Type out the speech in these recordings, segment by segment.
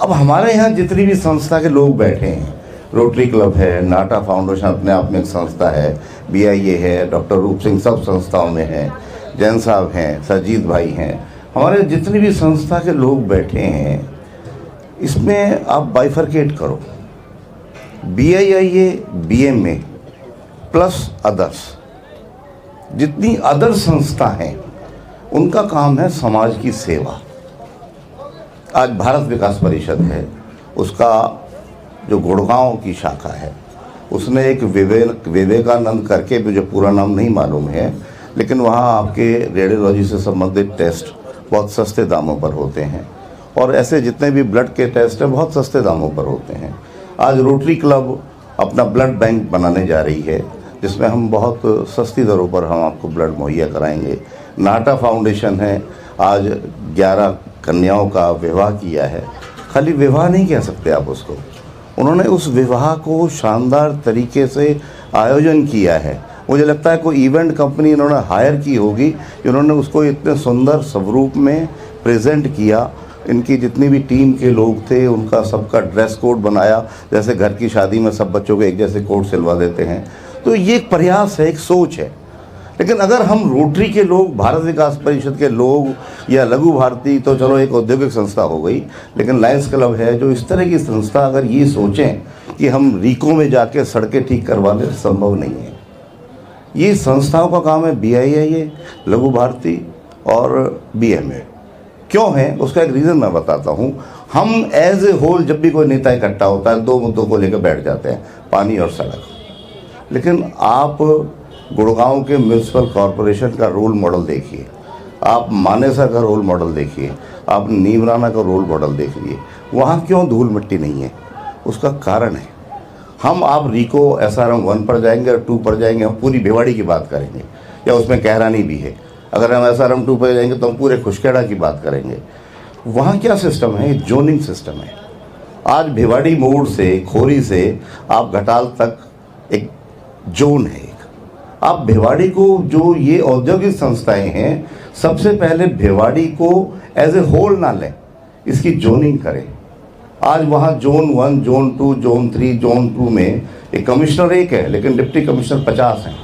अब हमारे यहाँ जितनी भी संस्था के लोग बैठे हैं, रोटरी क्लब है, नाटा फाउंडेशन अपने आप में एक संस्था है, BIA है, डॉक्टर रूप सिंह सब संस्थाओं में हैं, जैन साहब हैं, सरजीत भाई हैं, हमारे जितनी भी संस्था के लोग बैठे हैं, इसमें आप बाइफरकेट करो, BIA, BMA प्लस अदर्स, जितनी अदर संस्था हैं उनका काम है समाज की सेवा। आज भारत विकास परिषद है, उसका जो गुड़गांव की शाखा है, उसने एक विवेकानंद करके, मुझे पूरा नाम नहीं मालूम है, लेकिन वहाँ आपके रेडियोलॉजी से संबंधित टेस्ट बहुत सस्ते दामों पर होते हैं, और ऐसे जितने भी ब्लड के टेस्ट हैं बहुत सस्ते दामों पर होते हैं। आज रोटरी क्लब अपना ब्लड बैंक बनाने जा रही है, जिसमें हम बहुत सस्ती दरों पर हम आपको ब्लड मुहैया कराएंगे। नाटा फाउंडेशन है, आज 11 कन्याओं का विवाह किया है। खाली विवाह नहीं कह सकते आप उसको, उन्होंने उस विवाह को शानदार तरीके से आयोजन किया है। मुझे लगता है कोई इवेंट कंपनी इन्होंने हायर की होगी, इन्होंने उसको इतने सुंदर स्वरूप में प्रेजेंट किया। इनकी जितनी भी टीम के लोग थे उनका सबका ड्रेस कोड बनाया, जैसे घर की शादी में सब बच्चों को एक जैसे कोट सिलवा देते हैं। तो ये एक प्रयास है, एक सोच है। लेकिन अगर हम रोटरी के लोग, भारत विकास परिषद के लोग, या लघु भारती तो चलो एक औद्योगिक संस्था हो गई, लेकिन लायंस क्लब है, जो इस तरह की संस्था अगर ये सोचें कि हम रीको में जाके सड़कें ठीक करवा लें, संभव नहीं है। ये संस्थाओं का काम है, BIA, लघु भारती और BMA। क्यों है उसका एक रीज़न मैं बताता हूँ। हम एज ए होल जब भी कोई नेता इकट्ठा होता है, 2 मुद्दों को लेकर बैठ जाते हैं, पानी और सड़क। लेकिन आप गुड़गांव के म्यूनसिपल कॉरपोरेशन का रोल मॉडल देखिए, आप मानेसर का रोल मॉडल देखिए, आप नीमराना का रोल मॉडल देखिए, वहाँ क्यों धूल मिट्टी नहीं है? उसका कारण है, हम आप रीको SRM 1 पर जाएंगे और 2 पर जाएंगे, हम पूरी भिवाड़ी की बात करेंगे, या उसमें कहरानी भी है। अगर हम SRM 2 पर जाएंगे तो हम पूरे खुशखेड़ा की बात करेंगे। वहाँ क्या सिस्टम है? जोनिंग सिस्टम है। आज भिवाड़ी मोड़ से, खोरी से आप घटाल तक एक जोन है। आप भिवाड़ी को, जो ये औद्योगिक संस्थाएं हैं, सबसे पहले भिवाड़ी को एज ए होल ना लें, इसकी जोनिंग करें। आज वहाँ जोन 1, जोन 2, जोन 3, जोन 2 में एक कमिश्नर एक है, लेकिन डिप्टी कमिश्नर 50 हैं।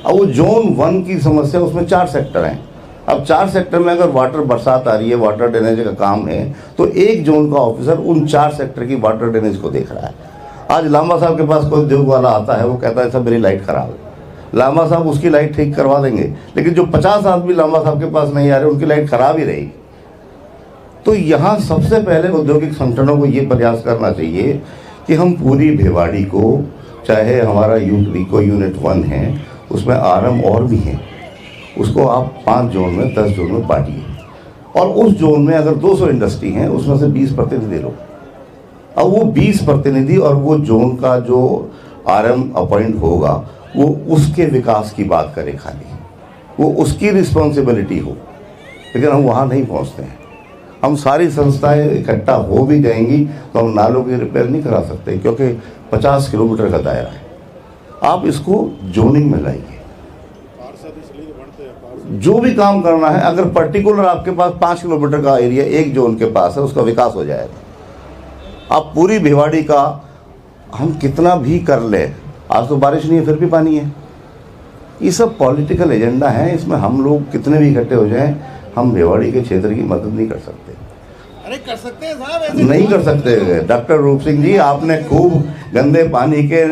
अब वो जोन 1 की समस्या, उसमें 4 सेक्टर हैं। अब 4 सेक्टर में अगर वाटर बरसात आ रही है, वाटर ड्रेनेज का काम है, तो एक जोन का ऑफिसर उन 4 सेक्टर की वाटर ड्रेनेज को देख रहा है। आज लांबा साहब के पास कोई उद्योग वाला आता है, वो कहता है सर मेरी लाइट ख़राब है, लांबा साहब उसकी लाइट ठीक करवा देंगे, लेकिन जो 50 आदमी लांबा साहब के पास नहीं आ रहे, उनकी लाइट खराब ही रहेगी। तो यहाँ सबसे पहले औद्योगिक संगठनों को ये प्रयास करना चाहिए कि हम पूरी भिवाड़ी को, चाहे हमारा रीको यूनिट 1 है, उसमें RM और भी हैं, उसको आप 5 जोन में, 10 जोन में बांटिए, और उस जोन में अगर 200 इंडस्ट्री हैं, उसमें से 20 प्रतिनिधि लो। अब वो 20 प्रतिनिधि और वो जोन का जो RM अपॉइंट होगा, वो उसके विकास की बात करे, खाली वो उसकी रिस्पॉन्सिबिलिटी हो। लेकिन हम वहाँ नहीं पहुँचते हैं। हम सारी संस्थाएं इकट्ठा हो भी जाएंगी तो हम नालों की रिपेयर नहीं करा सकते, क्योंकि 50 किलोमीटर का दायरा है। आप इसको जोनिंग में लाइए, जो भी काम करना है। अगर पर्टिकुलर आपके पास 5 किलोमीटर का एरिया एक जोन के पास है, उसका विकास हो जाएगा। आप पूरी भिवाड़ी का हम कितना भी कर ले, आज तो बारिश नहीं है फिर भी पानी है। ये सब पॉलिटिकल एजेंडा है, इसमें हम लोग कितने भी इकट्ठे हो जाएं, हम भिवाड़ी के क्षेत्र की मदद नहीं कर सकते। अरे कर सकते हैं साहब, नहीं कर सकते। डॉक्टर रूप सिंह जी, आपने खूब गंदे पानी के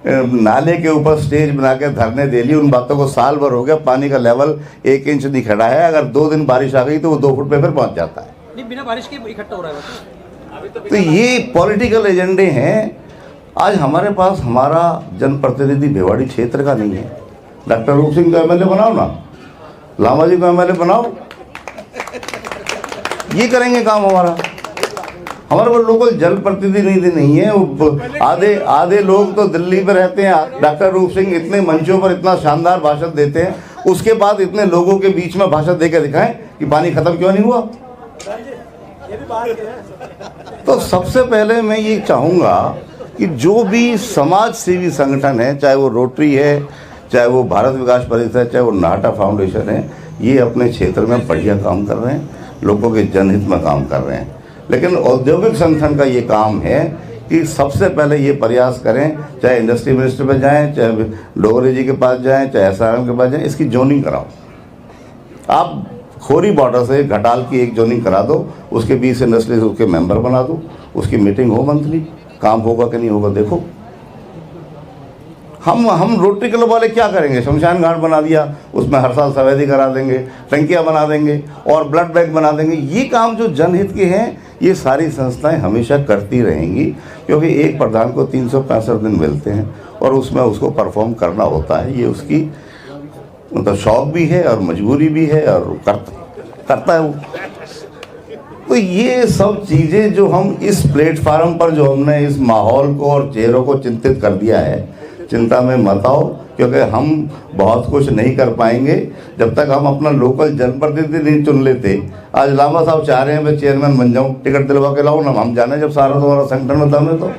नाले के ऊपर स्टेज बना के धरने दे लिए, उन बातों को साल भर हो गया, पानी का लेवल 1 इंच नहीं खड़ा है। अगर 2 दिन बारिश आ गई तो वो 2 फुट पे फिर पहुंच जाता है। नहीं, बिना बारिश के इकट्ठा हो रहा है। तो ये पॉलिटिकल एजेंडे हैं। आज हमारे पास हमारा जनप्रतिनिधि भिवाड़ी क्षेत्र का नहीं है। डॉक्टर रूप सिंह को MLA बनाओ ना, लामा जी को MLA बनाओ, ये करेंगे काम हमारा। हमारे पास लोकल जनप्रतिनिधि नहीं है। आधे लोग तो दिल्ली में रहते हैं। डॉक्टर रूप सिंह इतने मंचों पर इतना शानदार भाषण देते हैं, उसके बाद इतने लोगों के बीच में भाषण देकर दिखाएं कि पानी खत्म क्यों नहीं हुआ। तो सबसे पहले मैं ये चाहूँगा कि जो भी समाज सेवी संगठन है, चाहे वो रोटरी है, चाहे वो भारत विकास परिषद है, चाहे वो नाटा फाउंडेशन है, ये अपने क्षेत्र में बढ़िया काम कर रहे हैं, लोगों के जनहित में काम कर रहे हैं। लेकिन औद्योगिक संगठन का ये काम है कि सबसे पहले ये प्रयास करें, चाहे इंडस्ट्री मिनिस्टर पे जाएं, चाहे डोगरे जी के पास जाएं, चाहे SRM के पास जाएं, इसकी जोनिंग कराओ। आप खोरी बॉर्डर से घटाल की एक जोनिंग करा दो, उसके 20 इंडस्ट्रीज उसके मेंबर बना दो, उसकी मीटिंग हो मंथली, काम होगा कि नहीं होगा देखो। हम रोटरी क्लब वाले क्या करेंगे? शमशान घाट बना दिया, उसमें हर साल सफेदी करा देंगे, टंकियाँ बना देंगे और ब्लड बैंक बना देंगे। ये काम जो जनहित के हैं ये सारी संस्थाएं हमेशा करती रहेंगी, क्योंकि एक प्रधान को 365 दिन मिलते हैं और उसमें उसको परफॉर्म करना होता है। ये उसकी मतलब शौक भी है और मजबूरी भी है और करता है वो। तो ये सब चीज़ें जो हम इस प्लेटफार्म पर जो हमने इस माहौल को और चेहरों को चिंतित कर दिया है, चिंता में मत आओ, क्योंकि हम बहुत कुछ नहीं कर पाएंगे जब तक हम अपना लोकल जनप्रतिनिधि नहीं चुन लेते। आज लामा साहब चाह रहे हैं मैं चेयरमैन बन जाऊं, टिकट दिलवा के लाऊं ना, हम जाने जब सारा तुम्हारा संगठन होता है। तो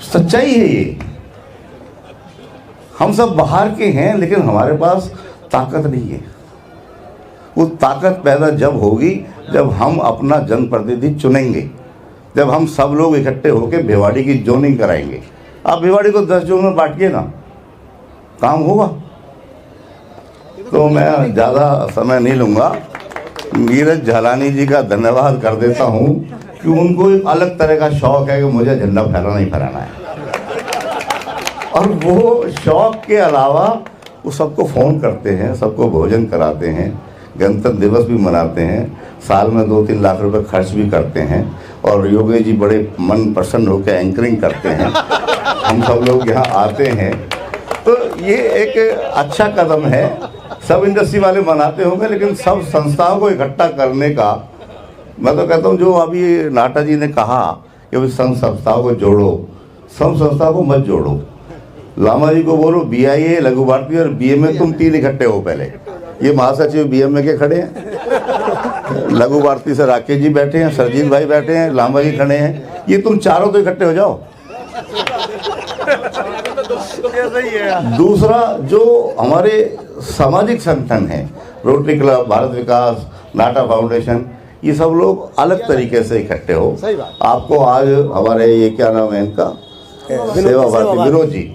सच्चाई है ये। हम सब बाहर के हैं लेकिन हमारे पास ताकत नहीं है। वो ताकत पैदा जब होगी जब हम अपना जनप्रतिनिधि चुनेंगे, जब हम सब लोग इकट्ठे होकर भिवाड़ी की जोनिंग कराएंगे। आप भिवाड़ी को 10 जोन में बांटिए ना, काम होगा। तो मैं ज़्यादा समय नहीं लूँगा, नीरज झालानी जी का धन्यवाद कर देता हूँ कि उनको एक अलग तरह का शौक़ है कि मुझे झंडा फहराना ही फहराना है, और वो शौक़ के अलावा वो सबको फ़ोन करते हैं, सबको भोजन कराते हैं, गणतंत्र दिवस भी मनाते हैं, साल में 2-3 लाख रुपए खर्च भी करते हैं, और योगेश जी बड़े मन प्रसन्न होकर एंकरिंग करते हैं। हम सब लोग यहाँ आते हैं, तो ये एक अच्छा कदम है। सब इंडस्ट्री वाले मनाते होंगे, लेकिन सब संस्थाओं को इकट्ठा करने का, मैं तो कहता हूँ जो अभी नाटा जी ने कहा कि संघ संस्थाओं को जोड़ो, सब संस्थाओं को मत जोड़ो। लामा जी को बोलो BIA, लघु भारती और BMA तुम 3 इकट्ठे हो पहले। ये महासचिव BMA के खड़े हैं, लघु भारती से राकेश जी बैठे हैं, सरजीत भाई बैठे हैं, लामा जी खड़े हैं, ये तुम चारों तो इकट्ठे हो जाओ। दूसरा जो हमारे सामाजिक संगठन हैं, रोटरी क्लब, भारत विकास, नाटा फाउंडेशन, ये सब लोग अलग तरीके से इकट्ठे हो। आपको आज हमारे ये क्या नाम है इनका, सेवा भारती विनोद जी,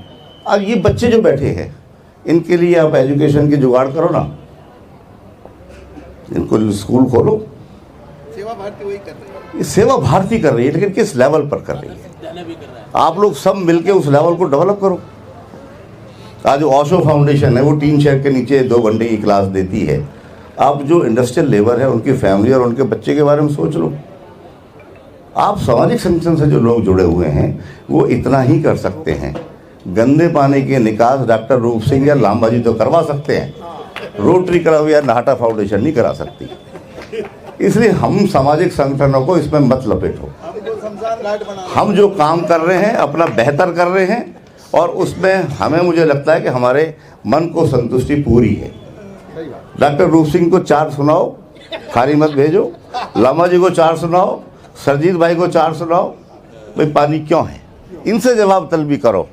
अब ये बच्चे जो बैठे हैं इनके लिए आप एजुकेशन की जुगाड़ करो ना, इनको स्कूल खोलो। सेवा भारती वही कर रही है, ये सेवा भारती कर रही है, लेकिन किस लेवल पर कर रही है? आप लोग सब मिलके उस लेवल को डेवलप करो। आज ओशो फाउंडेशन है, वो टीन शेड के नीचे 2 घंटे की क्लास देती है। आप जो इंडस्ट्रियल लेबर है उनकी फैमिली और उनके बच्चे के बारे में सोच लो। आप सामाजिक संगठन से जो लोग जुड़े हुए हैं वो इतना ही कर सकते हैं। गंदे पानी के निकास डॉक्टर रूप सिंह या लांबा जी तो करवा सकते हैं, रोटरी क्लब या नाटा फाउंडेशन नहीं करा सकती। इसलिए हम सामाजिक संगठनों को इसमें मत लपेटो। हम जो काम कर रहे हैं अपना बेहतर कर रहे हैं, और उसमें हमें, मुझे लगता है कि हमारे मन को संतुष्टि पूरी है। डॉक्टर रूप सिंह को 4 सुनाओ, खाली मत भेजो। लामा जी को 4 सुनाओ, सरजीत भाई को 4 सुनाओ, भाई पानी क्यों है, इनसे जवाब तलबी करो।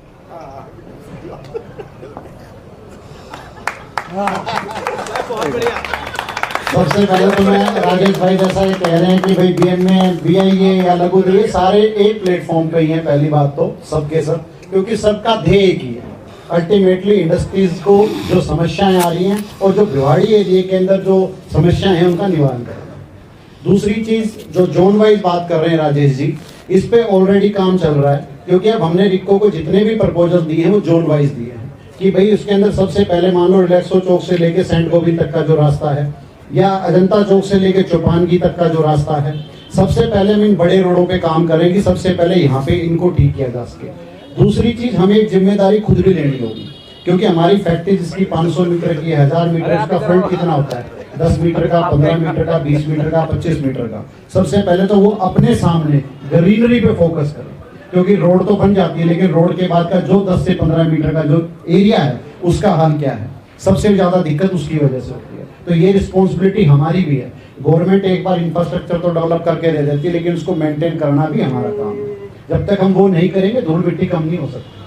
सबसे पहले तो मैं राजेश भाई जैसा ये कह रहे हैं कि भाई BMA, BIA या लघु ये सारे एक प्लेटफॉर्म पे ही हैं। पहली बात तो सबके सब, क्योंकि सबका ध्येय एक ही है, अल्टीमेटली इंडस्ट्रीज को जो समस्याएं आ रही हैं और जो भिवाड़ी एरिया के अंदर जो समस्याएं हैं उनका निवारण करें। दूसरी चीज जो जोन वाइज बात कर रहे हैं राजेश जी, इस पे ऑलरेडी काम चल रहा है, क्योंकि अब हमने रिक्को को जितने भी प्रपोजल दिए हैं वो जोन वाइज दिए हैं कि भाई उसके अंदर सबसे पहले मान लो रिलैक्सो चौक से लेके सेंट गोभी तक का जो रास्ता है, या अजंता चौक से लेके चौपानगी तक का जो रास्ता है, सबसे पहले हम इन बड़े रोडों पे काम करेंगे, सबसे पहले यहाँ पे इनको ठीक किया जा सके। दूसरी चीज, हमें एक जिम्मेदारी खुद भी लेनी होगी, क्योंकि हमारी फैक्ट्री जिसकी 500 मीटर की, 1000 मीटर, इसका फ्रंट कितना होता है, 10 मीटर का, 15 मीटर का, 20 मीटर का, 25 मीटर का। सबसे पहले तो वो अपने सामने ग्रीनरी पे फोकस करें, क्योंकि रोड तो बन जाती है, लेकिन रोड के बाद का जो 10 से 15 मीटर का जो एरिया है उसका हाल क्या है, सबसे ज्यादा दिक्कत उसकी वजह से होती है। तो ये रिस्पॉन्सिबिलिटी हमारी भी है। गवर्नमेंट एक बार इंफ्रास्ट्रक्चर तो डेवलप करके दे देती है, लेकिन उसको मेंटेन करना भी हमारा काम है। जब तक हम वो नहीं करेंगे धूल मिट्टी कम नहीं हो सकती।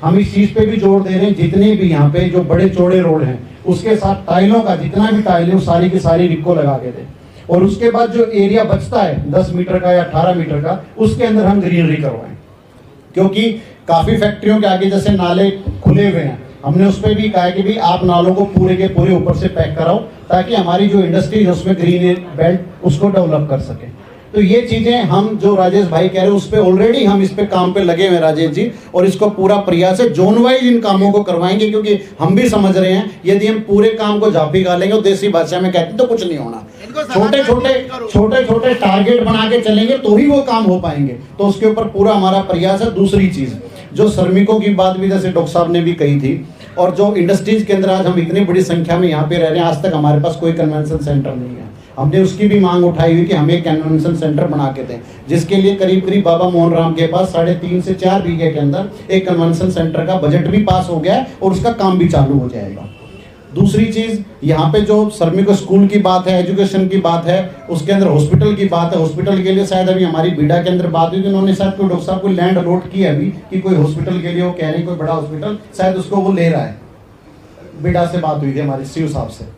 हम इस चीज पे भी जोर दे रहे हैं, जितने भी यहाँ पे जो बड़े चौड़े रोड हैं उसके साथ टाइलों का, जितना भी टाइल है वो सारी की सारी रिक्को लगा के दें। और उसके बाद जो एरिया बचता है 10 मीटर का या 18 मीटर का, उसके अंदर हम ग्रीनरी करवाएं। क्योंकि काफी फैक्ट्रियों के आगे जैसे नाले खुले हुए हैं, हमने उस पर भी कहा है कि भी आप नालों को पूरे के पूरे ऊपर से पैक कराओ, ताकि हमारी जो इंडस्ट्री है उसमें ग्रीन बेल्ट उसको डेवलप कर सके। तो ये चीजें हम जो राजेश भाई कह रहे हैं उस पे ऑलरेडी हम इस पे काम पे लगे हुए राजेश जी, और इसको पूरा प्रयास है जोन वाइज इन कामों को करवाएंगे, क्योंकि हम भी समझ रहे हैं यदि हम पूरे काम को झापी गालेंगे और देसी भाषा में कहते हैं तो कुछ नहीं होना। छोटे छोटे टारगेट बना के चलेंगे तो ही वो काम हो पाएंगे। तो उसके ऊपर पूरा हमारा प्रयास है। दूसरी चीज जो श्रमिकों की बात भी जैसे डॉक्टर साहब ने भी कही थी, और जो इंडस्ट्रीज के अंदर आज हम इतनी बड़ी संख्या में यहाँ पे रह रहे हैं, आज तक हमारे पास कोई कन्वेंशन सेंटर नहीं है। हमने उसकी भी मांग उठाई हुई कि हमें एक कन्वेंशन सेंटर बना के दें, जिसके लिए करीब करीब बाबा मोहन राम के पास 3.5 से 4 बीघे के अंदर एक कन्वेंशन सेंटर का बजट भी पास हो गया है और उसका काम भी चालू हो जाएगा। दूसरी चीज यहाँ पे जो श्रमिक स्कूल की बात है, एजुकेशन की बात है, उसके अंदर हॉस्पिटल की बात है। हॉस्पिटल के लिए शायद अभी हमारी बीडा के अंदर बात हुई कि उन्होंने शायद कोई डॉक्टर साहब को लैंड अलॉट की अभी कि कोई हॉस्पिटल के लिए वो कह रहे कोई बड़ा हॉस्पिटल शायद उसको वो ले रहा है। बीडा से बात हुई थी हमारी सीओ साहब से।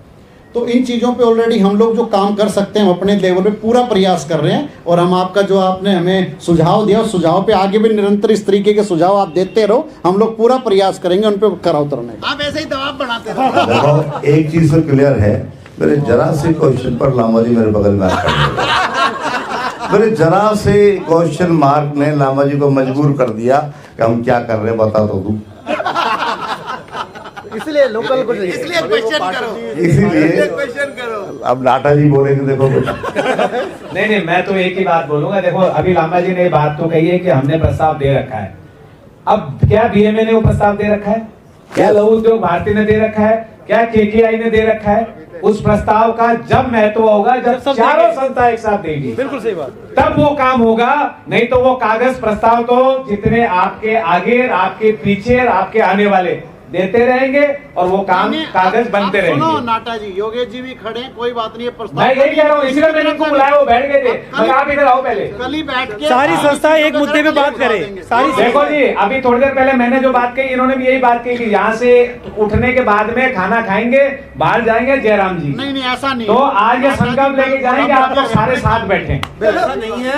तो इन चीज़ों पे ऑलरेडी हम लोग जो काम कर सकते हैं हम अपने लेवल पे पूरा प्रयास कर रहे हैं। और हम आपका जो आपने हमें सुझाव दिया उस सुझाव पे आगे भी निरंतर इस तरीके के सुझाव आप देते रहो, हम लोग पूरा प्रयास करेंगे उन पे खरा उतरने का। आप ऐसे ही दबाव बनाते रहो। देखो एक चीज तो क्लियर है, मेरे जरा से क्वेश्चन पर लामा जी मेरे बगल में आकर मेरे जरा से क्वेश्चन मार्क ने लामा जी को मजबूर कर दिया कि हम क्या कर रहे हैं बता तो दूं। इसलिए लोकल को इसलिए क्वेश्चन करो। अब नाटा जी बोलेंगे देखो कुछ। नहीं मैं तो एक ही बात बोलूंगा। देखो अभी लामा जी ने ये बात तो कही है कि हमने प्रस्ताव दे रखा है। अब क्या बीएमए ने वो प्रस्ताव दे रखा है, क्या लघु उद्योग भारती ने दे रखा है, क्या केकेआई ने दे रखा है? उस प्रस्ताव का जब महत्व होगा जब चारों संस्था एक साथ देगी, बिल्कुल सही बात, तब वो काम होगा। नहीं तो वो कागज प्रस्ताव तो जितने आपके आगे, आपके पीछे, आपके आने वाले देते रहेंगे और वो काम कागज बनते रहेंगे। सुनो नाटा जी, योगेश जी भी खड़े हैं, कोई बात नहीं है। प्रस्ताव मैं यही कह रहा हूँ, इसलिए मैंने उनको बुलाया, वो बैठ गए थे। मगर आप इधर आओ पहले, कल ही बैठ के सारी संस्था एक मुद्दे पे बात करे। सारी देखो जी, अभी थोड़ी देर पहले मैंने जो बात कही, इन्होंने भी यही बात कही कि यहाँ से उठने के बाद में खाना खाएंगे, बाहर जाएंगे जयराम जी। नहीं ऐसा नहीं। तो आज ये संकल्प लेके जाएंगे आप लोग सारे साथ बैठे। ऐसा नहीं है।